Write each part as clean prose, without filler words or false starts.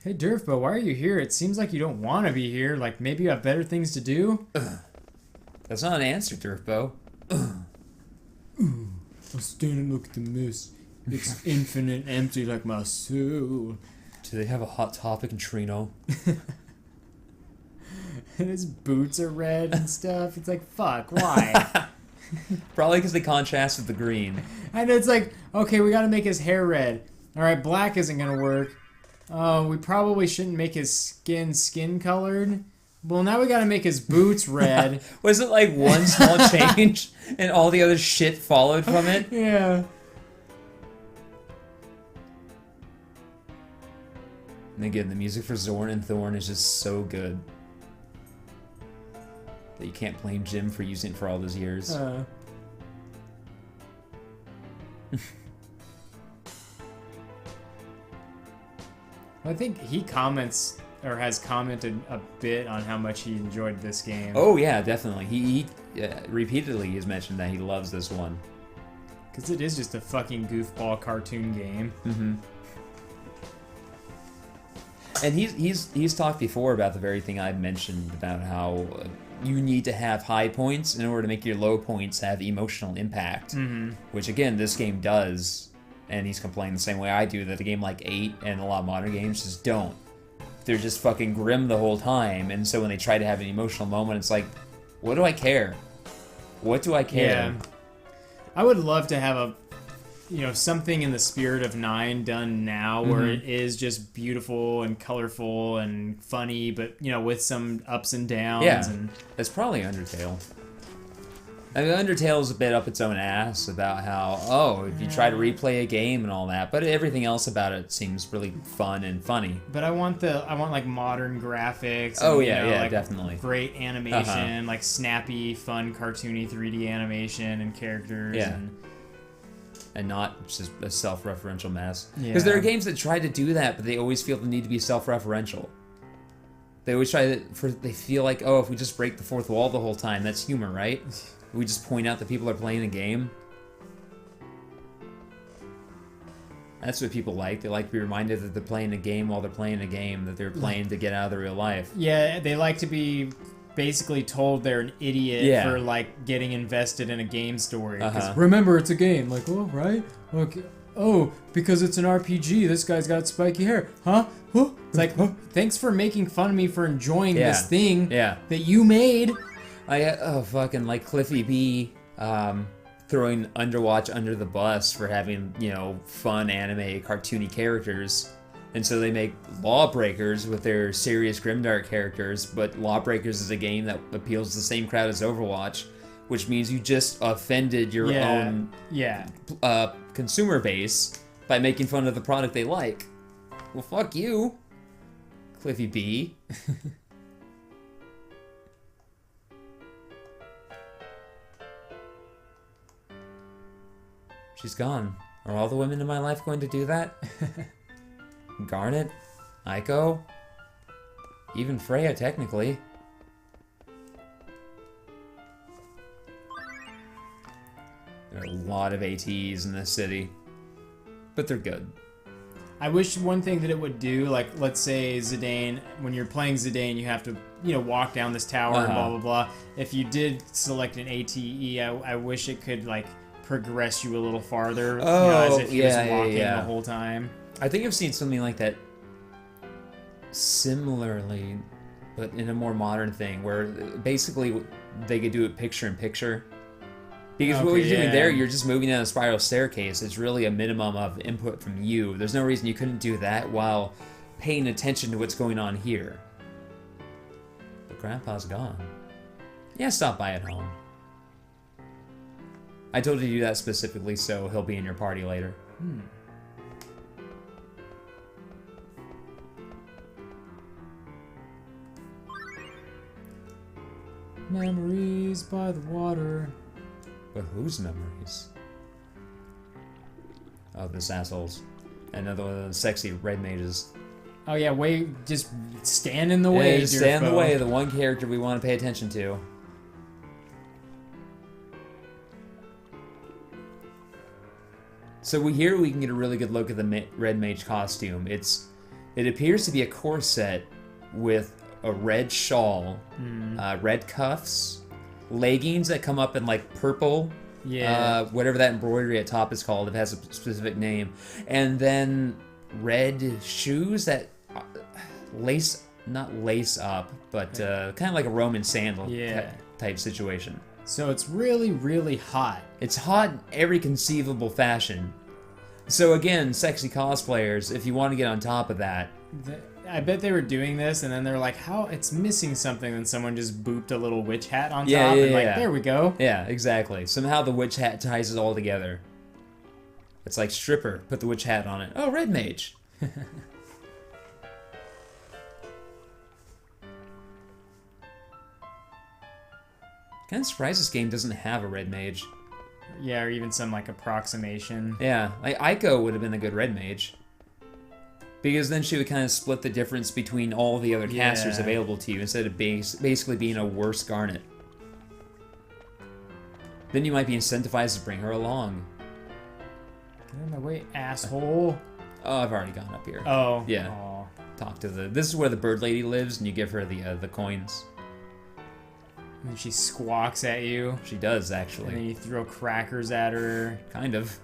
Hey Durfbo, why are you here? It seems like you don't want to be here. Like maybe you have better things to do? That's not an answer, Durfbo. I'll stand and look at the mist. It's infinite and empty like my soul. Do they have a hot topic in Trino? His boots are red and stuff. It's like, fuck, why? Probably because they contrast with the green. And it's like, okay, we gotta make his hair red. Alright, black isn't gonna work. We probably shouldn't make his skin colored. Well, now we gotta make his boots red. Was it like one small change and all the other shit followed from it? Yeah. And again, the music for Zorn and Thorn is just so good that you can't blame Jim for using it for all those years. I think he comments or has commented a bit on how much he enjoyed this game. Oh yeah, definitely. He repeatedly has mentioned that he loves this one. Because it is just a fucking goofball cartoon game. Mm-hmm. And he's talked before about the very thing I've mentioned about how you need to have high points in order to make your low points have emotional impact. Mm-hmm. Which again, this game does. And he's complaining the same way I do, that a game like 8 and a lot of modern games just don't. They're just fucking grim the whole time, and so when they try to have an emotional moment, it's like, what do I care? What do I care? Yeah. I would love to have something in the spirit of 9 done now, where it is just beautiful and colorful and funny, but, with some ups and downs. Yeah, and that's probably Undertale. I mean, Undertale's a bit up its own ass about how, if you try to replay a game and all that, but everything else about it seems really fun and funny. But I want like modern graphics. Oh, and, yeah, like definitely. Great animation, like snappy, fun, cartoony 3D animation and characters. Yeah. And not just a self-referential mess. Yeah. Because there are games that try to do that, but they always feel the need to be self-referential. They always they feel like, if we just break the fourth wall the whole time, that's humor, right? We just point out that people are playing a game. That's what people like. They like to be reminded that they're playing a game while they're playing a game that they're playing to get out of their real life. Yeah, they like to be basically told they're an idiot for like getting invested in a game story. 'Cause remember, it's a game. Like, right? Okay. Oh, because it's an RPG. This guy's got spiky hair, huh? It's like, thanks for making fun of me for enjoying this thing that you made. Fucking like Cliffy B throwing Underwatch under the bus for having, fun anime cartoony characters. And so they make Lawbreakers with their serious grimdark characters, but Lawbreakers is a game that appeals to the same crowd as Overwatch, which means you just offended your own consumer base by making fun of the product they like. Well, fuck you, Cliffy B. She's gone. Are all the women in my life going to do that? Garnet? Aiko? Even Freya, technically. There are a lot of ATs in this city. But they're good. I wish one thing that it would do, like, let's say Zidane, when you're playing Zidane, you have to, walk down this tower and blah, blah, blah. If you did select an ATE, I wish it could, like, progress you a little farther, as if you was walking the whole time. I think I've seen something like that similarly, but in a more modern thing, where basically they could do it picture-in-picture. Because what you're doing there, you're just moving down a spiral staircase. It's really a minimum of input from you. There's no reason you couldn't do that while paying attention to what's going on here. But Grandpa's gone. Yeah, stop by at home. I told you to do that specifically so he'll be in your party later. Memories by the water. But whose memories? Oh, this assholes. Another one of those sexy red mages. Oh yeah, just stand in the way. Just stand in the way of the one character we want to pay attention to. So here we can get a really good look at the red mage costume. It appears to be a corset with a red shawl, red cuffs, leggings that come up in like purple, whatever that embroidery at top is called. It has a specific name, and then red shoes that not lace up, but kind of like a Roman sandal type situation. So it's really, really hot. It's hot in every conceivable fashion. So again, sexy cosplayers, if you want to get on top of that. I bet they were doing this, and then they're like, "How it's missing something," and someone just booped a little witch hat on top, and like, there we go. Yeah, exactly. Somehow the witch hat ties it all together. It's like stripper, put the witch hat on it. Oh, red mage. Kind of surprised this game doesn't have a red mage. Yeah, or even some like approximation. Yeah, like Aiko would have been a good red mage. Because then she would kind of split the difference between all the other casters available to you instead of basically being a worse Garnet. Then you might be incentivized to bring her along. Get out of my way, asshole. Oh, I've already gone up here. Oh. Yeah. Aww. Talk to this is where the bird lady lives, and you give her the coins. And she squawks at you. She does, actually. And then you throw crackers at her. Kind of.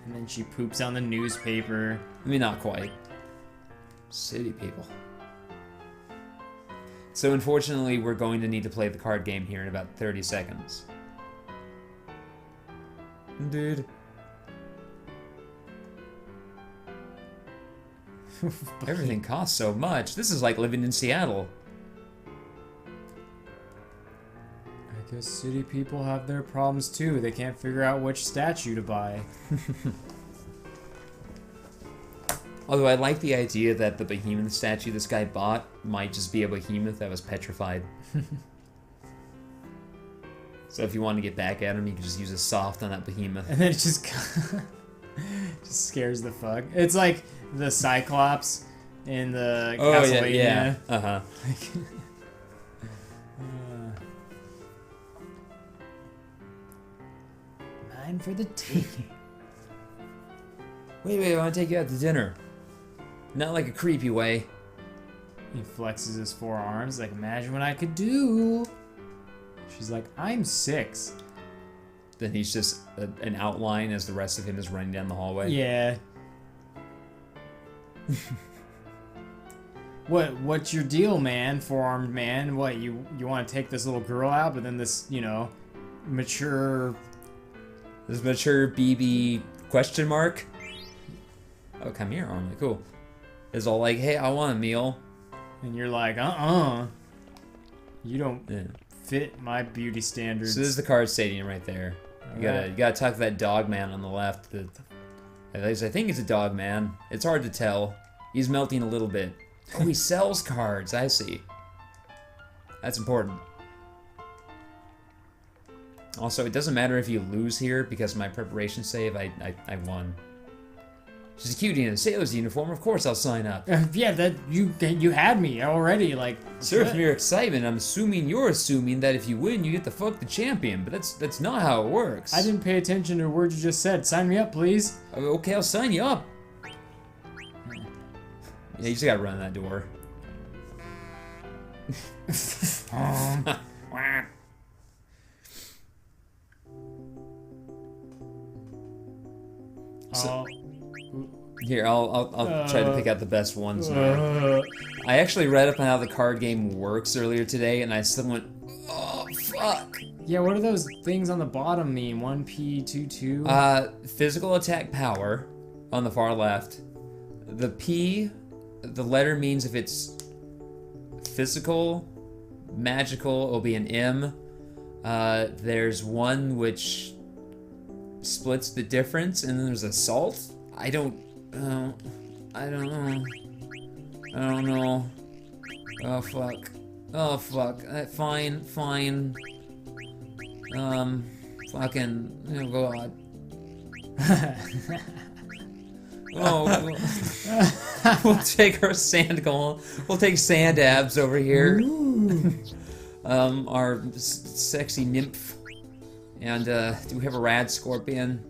And then she poops on the newspaper. I mean, not quite. City people. So unfortunately, we're going to need to play the card game here in about 30 seconds. Dude. Everything costs so much. This is like living in Seattle. I guess city people have their problems too. They can't figure out which statue to buy. Although I like the idea that the behemoth statue this guy bought might just be a behemoth that was petrified. So if you want to get back at him, you can just use a soft on that behemoth. And then it just scares the fuck. It's like the Cyclops in the Castlevania. Yeah. Uh-huh. Mine for the taking. Wait, I want to take you out to dinner. Not like a creepy way. He flexes his forearms like, imagine what I could do. She's like, I'm 6. Then he's just an outline as the rest of him is running down the hallway. Yeah. What's your deal, man? Four-armed man. What, you want to take this little girl out, but then this, mature... This mature BB question mark? Oh, come here, Armley. Cool. Is all like, hey, I want a meal. And you're like, you don't fit my beauty standards. So this is the card stadium right there. You gotta talk to that dog man on the left. At least I think it's a dog man. It's hard to tell. He's melting a little bit. Oh, he sells cards. I see. That's important. Also, it doesn't matter if you lose here because my preparation save, I won. She's a cutie in a sailor's uniform. Of course, I'll sign up. Yeah, that you had me already. Like, sir, from your excitement, I'm assuming you're assuming that if you win, you get to fuck the champion. But that's not how it works. I didn't pay attention to the words you just said. Sign me up, please. Okay, I'll sign you up. Yeah, you just gotta run that door. So, here, I'll try to pick out the best ones now. I actually read up on how the card game works earlier today, and I still went, oh, fuck. Yeah, what do those things on the bottom mean? 1P, 2. Physical attack power on the far left. The P, the letter means if it's physical, magical, it'll be an M. There's one which splits the difference, and then there's assault. I don't know. Oh fuck. Fine. Fucking. Oh god. Oh. We'll take our sand golem. We'll take sand abs over here. Our sexy nymph. And do we have a rad scorpion?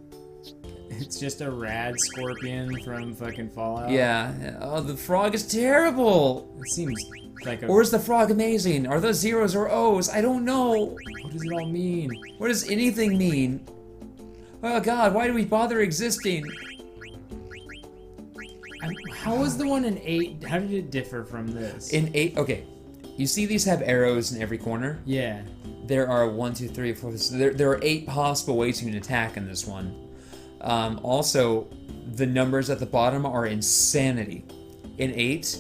It's just a rad scorpion from fucking Fallout. Yeah. Oh, the frog is terrible. It seems like a... Or is the frog amazing? Are those zeros or O's? I don't know. What does it all mean? What does anything mean? Oh god, why do we bother existing? How was the one in 8? How did it differ from this? In 8, okay. You see these have arrows in every corner? Yeah. There are 1, 2, 3, 4. There are 8 possible ways you can attack in this one. Also, the numbers at the bottom are insanity. In 8,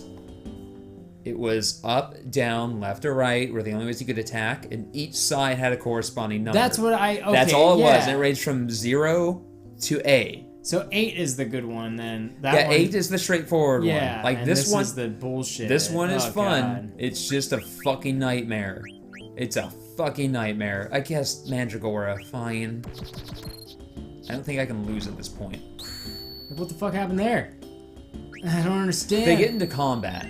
it was up, down, left, or right were the only ways you could attack, and each side had a corresponding number. That's what I... Okay, that's all it was, and it ranged from 0 to A. So 8 is the good one then. That 8 is the straightforward one. Yeah, like this one is the bullshit. This one is fun. God. It's just a fucking nightmare. It's a fucking nightmare. I guess Mandragora, fine. I don't think I can lose at this point. What the fuck happened there? I don't understand. They get into combat,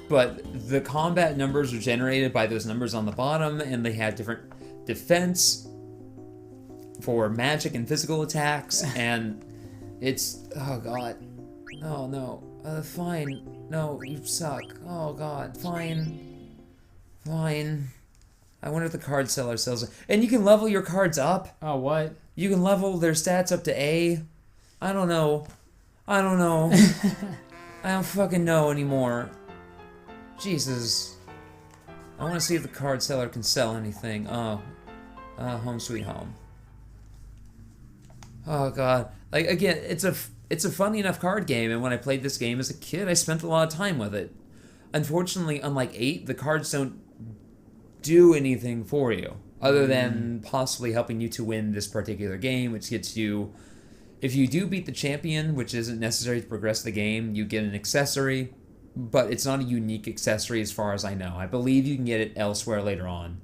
but the combat numbers are generated by those numbers on the bottom, and they have different defense for magic and physical attacks, and it's... oh god. Oh no. Fine. No, you suck. Oh god. Fine. Fine. I wonder if the card seller sells it. And you can level your cards up. Oh, what? You can level their stats up to A. I don't know. I don't know. I don't fucking know anymore. Jesus. I want to see if the card seller can sell anything. Oh. Home sweet home. Oh god. Like, again, it's a funny enough card game, and when I played this game as a kid, I spent a lot of time with it. Unfortunately, unlike 8, the cards don't do anything for you, other than possibly helping you to win this particular game, which gets you... if you do beat the champion, which isn't necessary to progress the game, you get an accessory, but it's not a unique accessory as far as I know. I believe you can get it elsewhere later on.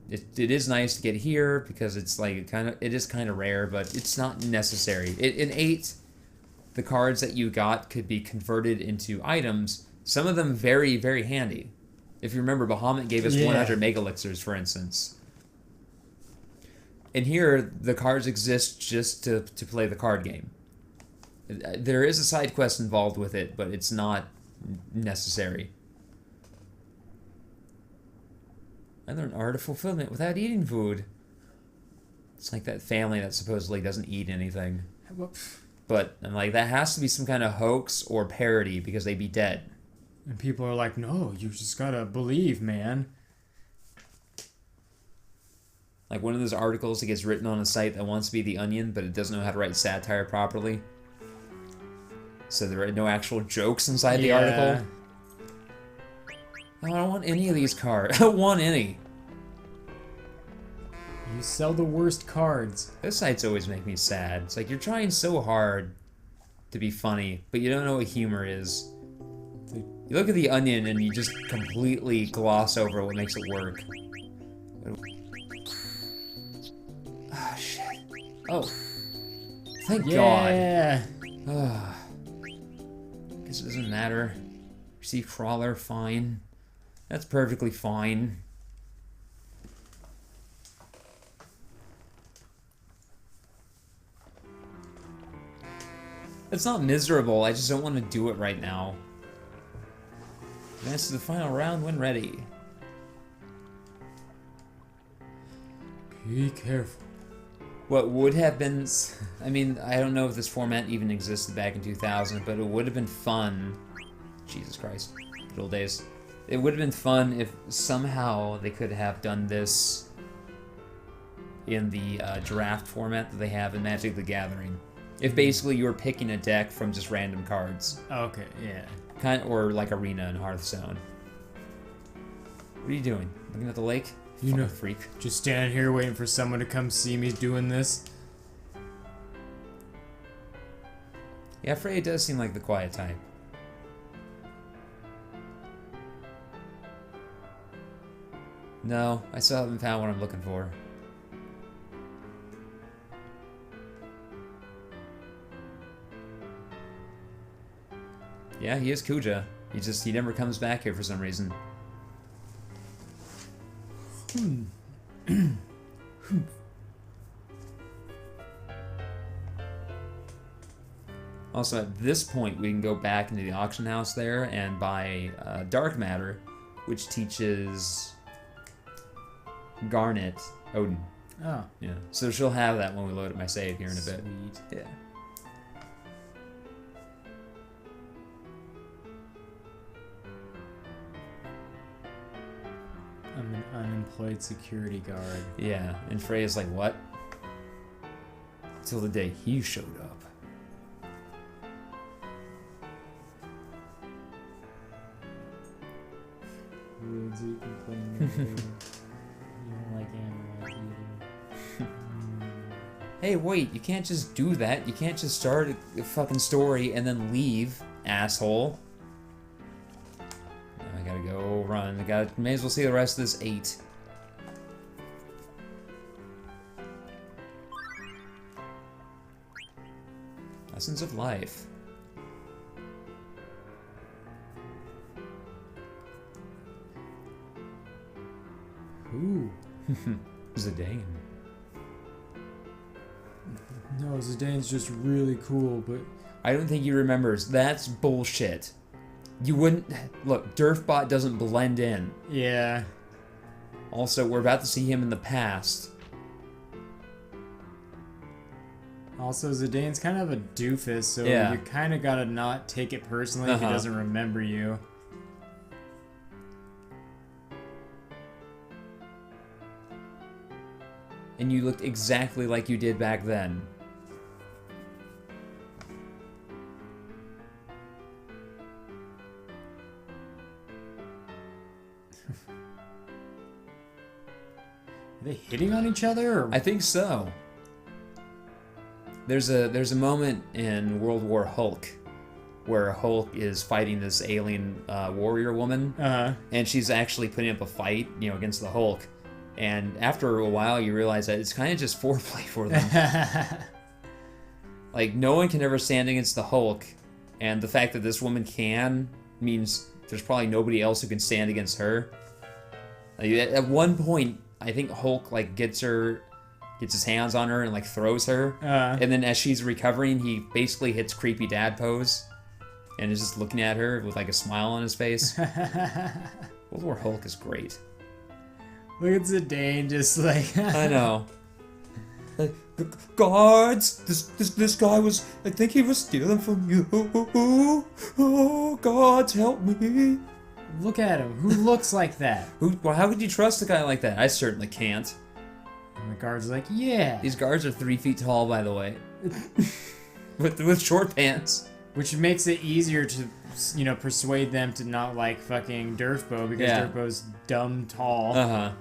It is nice to get here because it's like it is kind of rare, but it's not necessary. In 8, the cards that you got could be converted into items. Some of them very, very handy. If you remember, Bahamut gave us 100 Mega Elixirs, for instance. And here, the cards exist just to play the card game. There is a side quest involved with it, but it's not necessary. I learned art of fulfillment without eating food. It's like that family that supposedly doesn't eat anything. But I'm like, that has to be some kind of hoax or parody because they'd be dead. And people are like, no, you just gotta believe, man. Like one of those articles that gets written on a site that wants to be The Onion, but it doesn't know how to write satire properly. So there are no actual jokes inside the article. Oh, I don't want any of these cards. I don't want any. You sell the worst cards. Those sites always make me sad. It's like you're trying so hard to be funny, but you don't know what humor is. You look at The Onion and you just completely gloss over what makes it work. Ah, oh, shit. Oh. Thank God. Yeah. Guess it doesn't matter. Receive crawler, fine. That's perfectly fine. It's not miserable, I just don't want to do it right now. Advance to the final round when ready. Be careful. What would have been... I mean, I don't know if this format even existed back in 2000, but it would have been fun. Jesus Christ. Good old days. It would have been fun if somehow they could have done this in the draft format that they have in Magic the Gathering. If basically you were picking a deck from just random cards. Okay, yeah. Or like Arena and Hearthstone. What are you doing? Looking at the lake? You know, freak. Just standing here waiting for someone to come see me doing this. Yeah, Freya does seem like the quiet type. No, I still haven't found what I'm looking for. Yeah, he is Kuja. He never comes back here for some reason. Also, at this point, we can go back into the auction house there and buy Dark Matter, which teaches Garnet Odin. Oh. Yeah. So she'll have that when we load up my save here in a bit. Sweet. Yeah. I'm an unemployed security guard. Yeah. And Freya's like, what? Till the day he showed up. Rude, so you can play me. You don't like anime either. Hey, wait, you can't just do that. You can't just start a fucking story and then leave, asshole. I gotta go run. May as well see the rest of this 8. Lessons of life. Who? Zidane. No, Zidane's just really cool, but... I don't think he remembers. That's bullshit. You wouldn't... Look, Durfbot doesn't blend in. Yeah. Also, we're about to see him in the past. Also, Zidane's kind of a doofus, so you kind of gotta not take it personally if he doesn't remember you. And you looked exactly like you did back then. Are they hitting on each other? Or? I think so. There's a moment in World War Hulk where Hulk is fighting this alien warrior woman, and she's actually putting up a fight, against the Hulk. And after a while, you realize that it's kind of just foreplay for them. Like, no one can ever stand against the Hulk, and the fact that this woman can means there's probably nobody else who can stand against her. Like, at one point, I think Hulk gets his hands on her and throws her, and then as she's recovering, he basically hits creepy dad pose, and is just looking at her with a smile on his face. World War Hulk is great. Look at Zidane just I know. Guards! This guy was... I think he was stealing from you. Oh, guards, help me. Look at him. Who looks like that? How could you trust a guy like that? I certainly can't. And the guard's like, yeah. These guards are 3 feet tall, by the way. with short pants. Which makes it easier to, persuade them to not like fucking Durfbo, because Durfbo's dumb tall.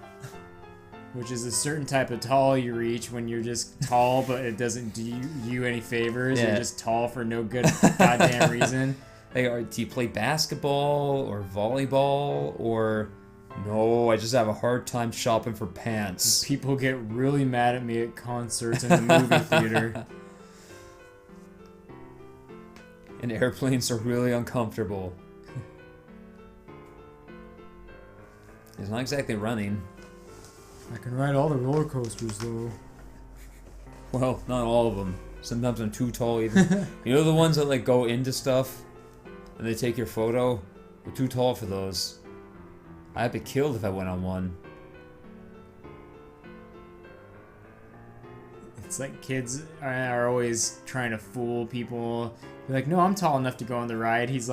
Which is a certain type of tall you reach when you're just tall, but it doesn't do you any favors. You're just tall for no good goddamn reason. Do you play basketball or volleyball or... No, I just have a hard time shopping for pants. People get really mad at me at concerts in the movie theater. And airplanes are really uncomfortable. It's not exactly running. I can ride all the roller coasters, though. Well, not all of them. Sometimes I'm too tall even. You know the ones that go into stuff and they take your photo? We're too tall for those. I'd be killed if I went on one. It's like kids are always trying to fool people. They're like, no, I'm tall enough to go on the ride. He's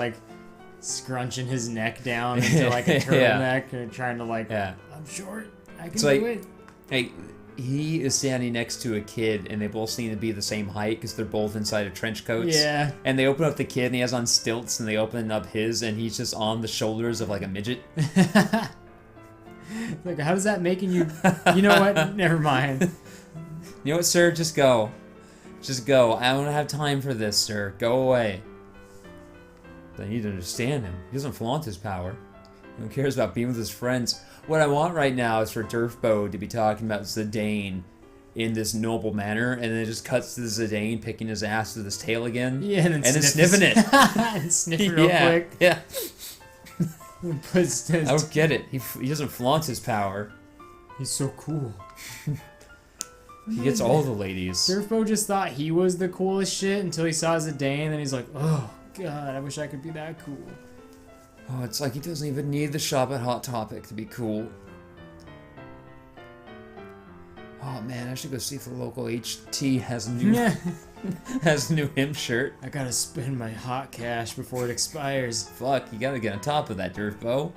scrunching his neck down into a turtleneck and trying to I'm short. I can do it. Hey, he is standing next to a kid, and they both seem to be the same height because they're both inside of trench coats. Yeah. And they open up the kid, and he has on stilts, and they open up his, and he's just on the shoulders of a midget. How does that making you? You know what? Never mind. You know what, sir? Just go. Just go. I don't have time for this, sir. Go away. But I need to understand him. He doesn't flaunt his power. He cares about being with his friends. What I want right now is for Durfbo to be talking about Zidane in this noble manner, and then it just cuts to Zidane picking his ass with his tail again. Yeah, and then sniffing it. And sniffing real quick. Yeah. I don't get it. He doesn't flaunt his power. He's so cool. He gets all the ladies. Surfbo just thought he was the coolest shit until he saw Zidane, and then he's like, oh, God, I wish I could be that cool. Oh, it's like he doesn't even need the shop at Hot Topic to be cool. Oh man, I should go see if the local HT has a new hymn shirt. I gotta spend my hot cash before it expires. Fuck, you gotta get on top of that, Durfbo.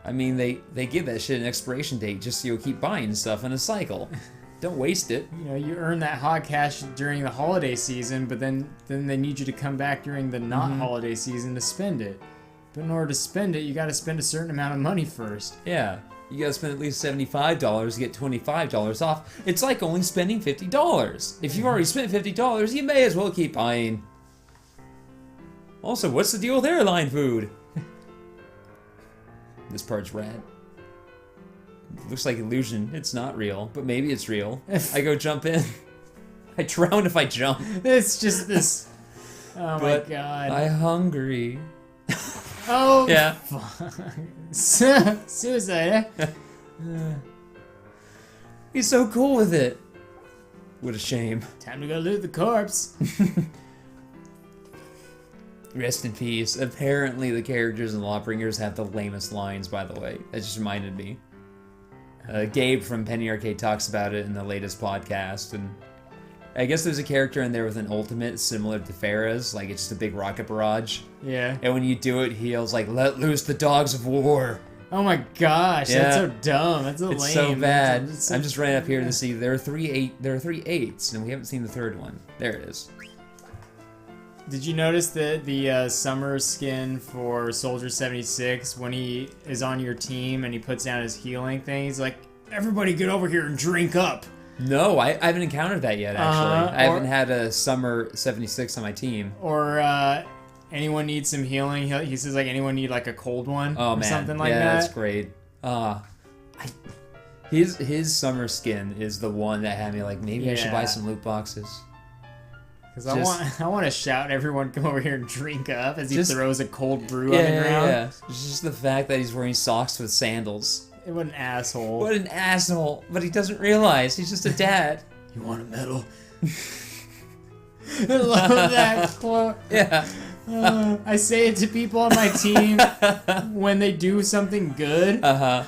I mean, they give that shit an expiration date just so you'll keep buying stuff in a cycle. Don't waste it. You know, you earn that hot cash during the holiday season, but then they need you to come back during the not holiday season to spend it. But in order to spend it, you gotta spend a certain amount of money first. Yeah, you gotta spend at least $75 to get $25 off. It's like only spending $50. If you've already spent $50, you may as well keep buying. Also, what's the deal with airline food? This part's rad. Looks like illusion. It's not real, but maybe it's real. I go jump in. I drown if I jump. It's just this. Oh but my god. I'm hungry. Oh yeah. Suicide, eh? He's so cool with it. What a shame. Time to go loot the corpse. Rest in peace. Apparently the characters in Lawbringers have the lamest lines, by the way. That just reminded me. Gabe from Penny Arcade talks about it in the latest podcast, and I guess there's a character in there with an ultimate similar to Farah's, like it's just a big rocket barrage. Yeah. And when you do it, he yells like, "Let loose the dogs of war." Oh my gosh, Yeah. That's so dumb. That's so lame. It's so bad. It's so I'm just running up here to see there are three eights, and we haven't seen the third one. There it is. Did you notice that the summer skin for Soldier 76, when he is on your team and he puts down his healing thing, he's like, everybody get over here and drink up. No, I haven't encountered that yet, actually. I haven't had a summer 76 on my team. Or anyone needs some healing, he says like, anyone need like a cold one or something like that. Yeah, that's great. His summer skin is the one that had me like, maybe I should buy some loot boxes. Because I want to shout, everyone come over here and drink up as he throws a cold brew on the ground. Yeah. It's just the fact that he's wearing socks with sandals. What an asshole. What an asshole. But he doesn't realize he's just a dad. You want a medal? I love that quote. Yeah. I say it to people on my team when they do something good. Uh-huh.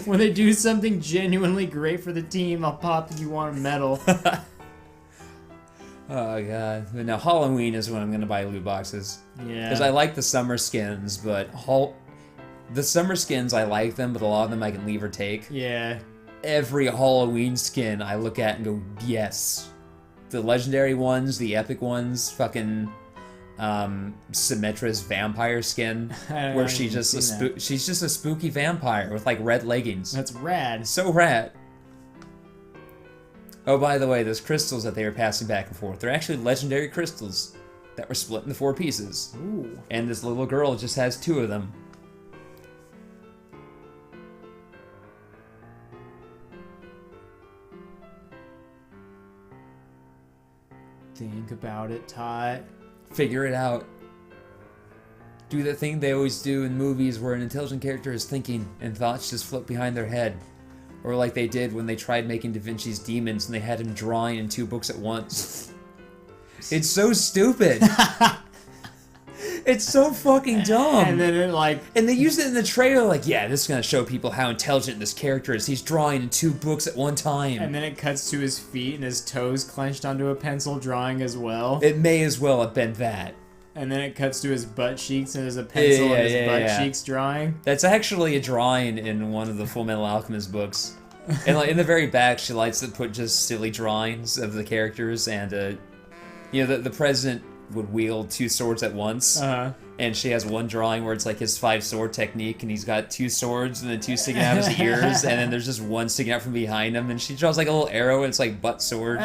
When they do something genuinely great for the team, I'll pop you want a medal. Oh god. But no, Halloween is when I'm gonna buy loot boxes. Yeah. Because I like the summer skins, but the summer skins I like them, but a lot of them I can leave or take. Yeah. Every Halloween skin I look at and go, yes. The legendary ones, the epic ones, fucking Symmetra's vampire skin, where she's just a spooky vampire with like red leggings. That's rad. So rad. Oh, by the way, those crystals that they were passing back and forth, they're actually legendary crystals that were split into 4 pieces. Ooh. And this little girl just has 2 of them. Think about it, Tot. Figure it out. Do the thing they always do in movies where an intelligent character is thinking and thoughts just float behind their head. Or like they did when they tried making Da Vinci's Demons and they had him drawing in 2 books at once. It's so stupid. It's so fucking dumb. And then and they used it in the trailer like, yeah, this is gonna show people how intelligent this character is. He's drawing in 2 books at one time. And then it cuts to his feet and his toes clenched onto a pencil drawing as well. It may as well have been that. And then it cuts to his butt cheeks and there's a pencil in his butt cheeks drawing. That's actually a drawing in one of the Full Metal Alchemist books. And like in the very back, she likes to put just silly drawings of the characters, and you know, the president would wield 2 swords at once. And she has one drawing where it's like his 5-sword technique, and he's got 2 swords and then 2 sticking out of his ears, and then there's just one sticking out from behind him, and she draws like a little arrow, and it's like butt sword.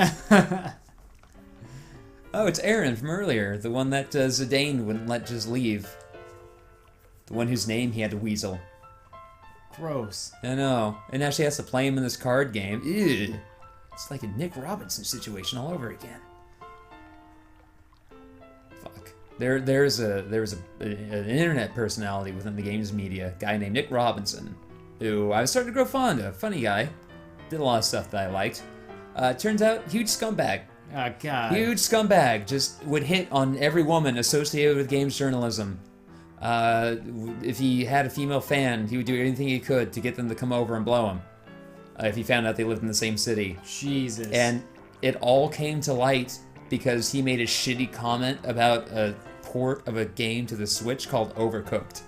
Oh, it's Aaron from earlier, the one that Zidane wouldn't let just leave. The one whose name he had to weasel. Gross. I know. And now she has to play him in this card game. Ew. It's like a Nick Robinson situation all over again. Fuck. There's an internet personality within the games media, a guy named Nick Robinson, who I was starting to grow fond of. Funny guy. Did a lot of stuff that I liked. Turns out, huge scumbag. Oh, God. Huge scumbag. Just would hit on every woman associated with games journalism. If he had a female fan, he would do anything he could to get them to come over and blow him. If he found out they lived in the same city. Jesus. And it all came to light because he made a shitty comment about a port of a game to the Switch called Overcooked,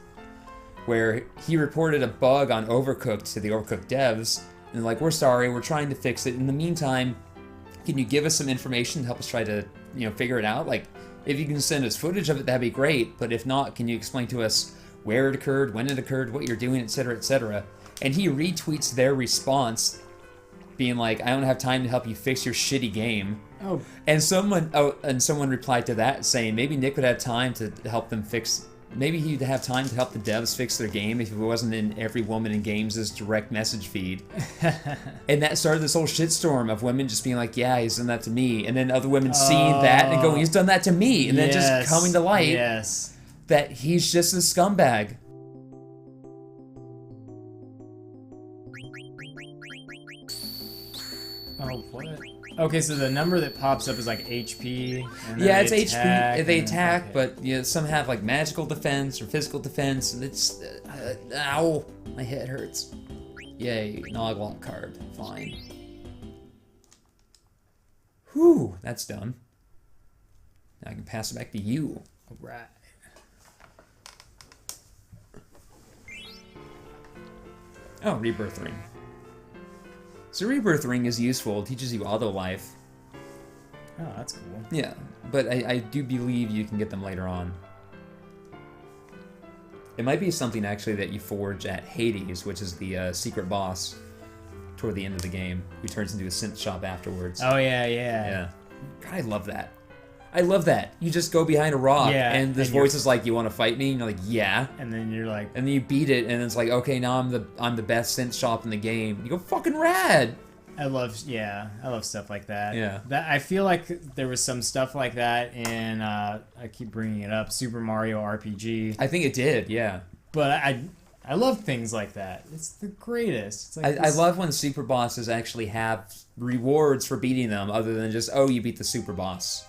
where he reported a bug on Overcooked to the Overcooked devs, and like, we're sorry, we're trying to fix it. In the meantime, can you give us some information to help us try to, figure it out? Like, if you can send us footage of it, that'd be great, but if not, can you explain to us where it occurred, when it occurred, what you're doing, etc., etc.? And he retweets their response, being like, I don't have time to help you fix your shitty game. Oh. And someone replied to that saying maybe Nick would have time to help them fix. Maybe he'd have time to help the devs fix their game if it wasn't in every woman in games' direct message feed. And that started this whole shitstorm of women just being like, yeah, he's done that to me. And then other women seeing that and going, he's done that to me. And then just coming to light that he's just a scumbag. Oh, what? Okay, so the number that pops up is like HP. And yeah, it's HP. They attack, but some have like magical defense or physical defense. And it's ow, my head hurts. Yay, Noglock card. Fine. Whew, that's done. Now I can pass it back to you. All right. Oh, Rebirth Ring. So Rebirth Ring is useful. It teaches you auto life. Oh, that's cool. Yeah, but I do believe you can get them later on. It might be something actually that you forge at Hades, which is the secret boss toward the end of the game, who turns into a synth shop afterwards. Oh, yeah. Yeah. God, I love that. I love that. You just go behind a rock, and this voice is like, "You want to fight me?" And you're like, "Yeah." And then you're like, and then you beat it, and it's like, "Okay, now I'm the best synth shop in the game." You go, "Fucking rad!" I love stuff like that. Yeah. I feel like there was some stuff like that in I keep bringing it up, Super Mario RPG. I think it did, yeah. But I love things like that. It's the greatest. It's like I love when super bosses actually have rewards for beating them, other than just, oh, you beat the super boss.